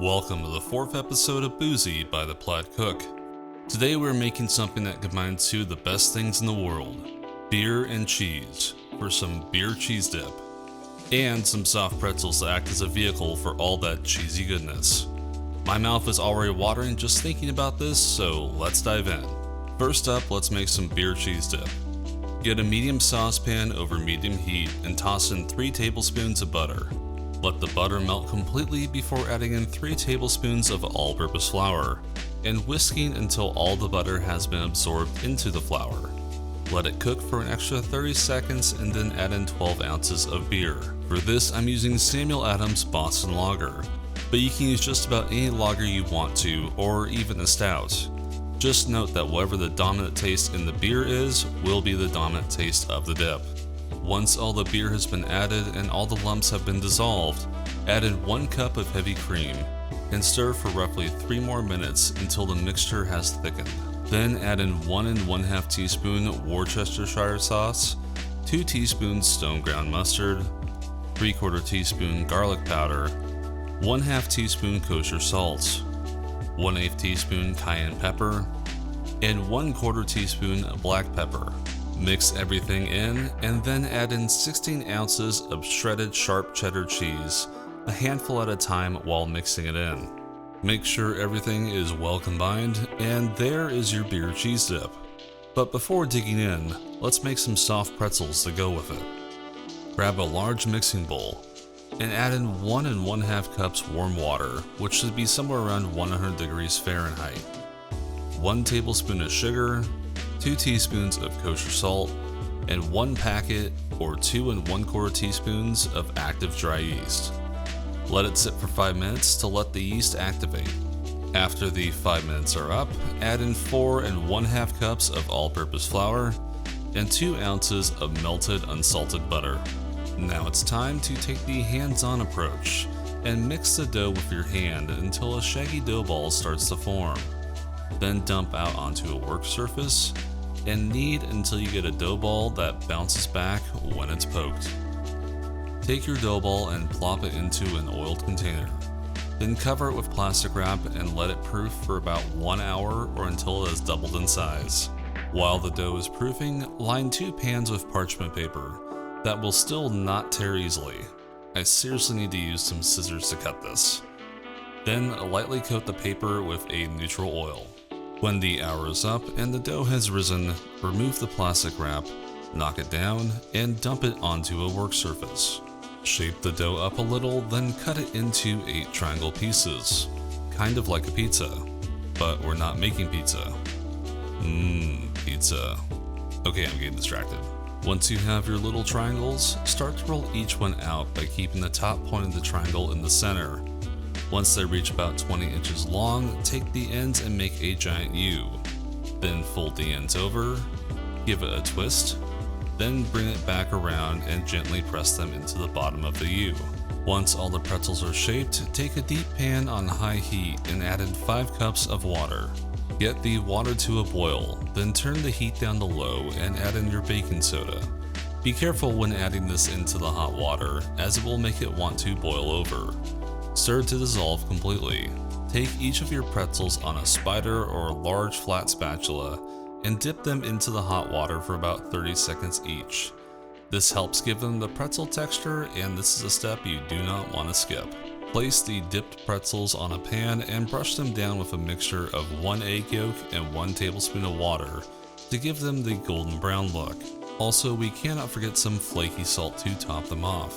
Welcome to the 4th episode of Boozy by the Plaid Cook. Today we're making something that combines two of the best things in the world, beer and cheese, for some beer cheese dip, and some soft pretzels to act as a vehicle for all that cheesy goodness. My mouth is already watering just thinking about this, so let's dive in. First up, let's make some beer cheese dip. Get a medium saucepan over medium heat and toss in 3 tablespoons of butter. Let the butter melt completely before adding in 3 tablespoons of all-purpose flour and whisking until all the butter has been absorbed into the flour. Let it cook for an extra 30 seconds and then add in 12 ounces of beer. For this, I'm using Samuel Adams Boston Lager, but you can use just about any lager you want to, or even a stout. Just note that whatever the dominant taste in the beer is, will be the dominant taste of the dip. Once all the beer has been added and all the lumps have been dissolved, add in 1 cup of heavy cream and stir for roughly 3 more minutes until the mixture has thickened. Then add in 1 1/2 teaspoon Worcestershire sauce, 2 teaspoons stone ground mustard, 3/4 teaspoon garlic powder, 1/2 teaspoon kosher salt, 1/8 teaspoon cayenne pepper, and 1/4 teaspoon black pepper. Mix everything in and then add in 16 ounces of shredded sharp cheddar cheese, a handful at a time while mixing it in. Make sure everything is well combined, and there is your beer cheese dip. But before digging in, let's make some soft pretzels to go with it. Grab a large mixing bowl and add in 1 1/2 cups warm water, which should be somewhere around 100 degrees Fahrenheit. 1 tablespoon of sugar, 2 teaspoons of kosher salt, and 1 packet or 2 1/4 teaspoons of active dry yeast. Let it sit for 5 minutes to let the yeast activate. After the 5 minutes are up, add in 4 1/2 cups of all-purpose flour and 2 ounces of melted unsalted butter. Now it's time to take the hands-on approach and mix the dough with your hand until a shaggy dough ball starts to form. Then dump out onto a work surface and knead until you get a dough ball that bounces back when it's poked. Take your dough ball and plop it into an oiled container. Then cover it with plastic wrap and let it proof for about 1 hour or until it has doubled in size. While the dough is proofing, line 2 pans with parchment paper that will still not tear easily. I seriously need to use some scissors to cut this. Then lightly coat the paper with a neutral oil. When the hour is up and the dough has risen, remove the plastic wrap, knock it down, and dump it onto a work surface. Shape the dough up a little, then cut it into 8 triangle pieces, kind of like a pizza, but we're not making pizza. Pizza. Okay, I'm getting distracted. Once you have your little triangles, start to roll each one out by keeping the top point of the triangle in the center. Once they reach about 20 inches long, take the ends and make a giant U. Then fold the ends over, give it a twist, then bring it back around and gently press them into the bottom of the U. Once all the pretzels are shaped, take a deep pan on high heat and add in 5 cups of water. Get the water to a boil, then turn the heat down to low and add in your baking soda. Be careful when adding this into the hot water, as it will make it want to boil over. Stir to dissolve completely. Take each of your pretzels on a spider or a large flat spatula and dip them into the hot water for about 30 seconds each. This helps give them the pretzel texture, and this is a step you do not want to skip. Place the dipped pretzels on a pan and brush them down with a mixture of 1 egg yolk and 1 tablespoon of water to give them the golden brown look. Also, we cannot forget some flaky salt to top them off,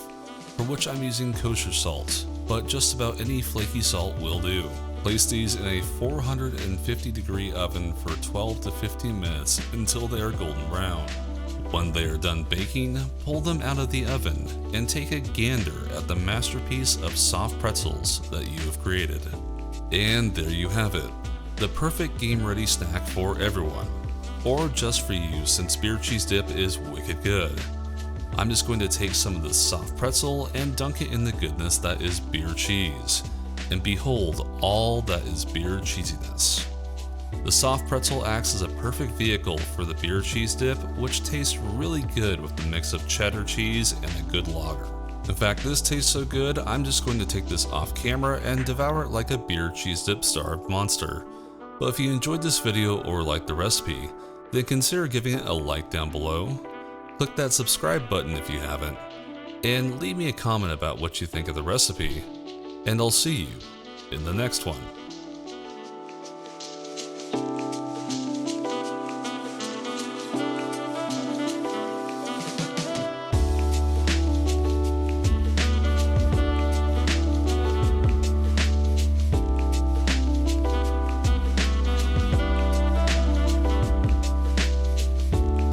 for which I'm using kosher salt, but just about any flaky salt will do. Place these in a 450 degree oven for 12 to 15 minutes until they are golden brown. When they are done baking, pull them out of the oven and take a gander at the masterpiece of soft pretzels that you have created. And there you have it, the perfect game-ready snack for everyone, or just for you since beer cheese dip is wicked good. I'm just going to take some of this soft pretzel and dunk it in the goodness that is beer cheese, and behold all that is beer cheesiness. The soft pretzel acts as a perfect vehicle for the beer cheese dip, which tastes really good with the mix of cheddar cheese and a good lager. In fact, this tastes so good, I'm just going to take this off camera and devour it like a beer cheese dip starved monster. But if you enjoyed this video or liked the recipe, then consider giving it a like down below. Click that subscribe button if you haven't, and leave me a comment about what you think of the recipe, and I'll see you in the next one.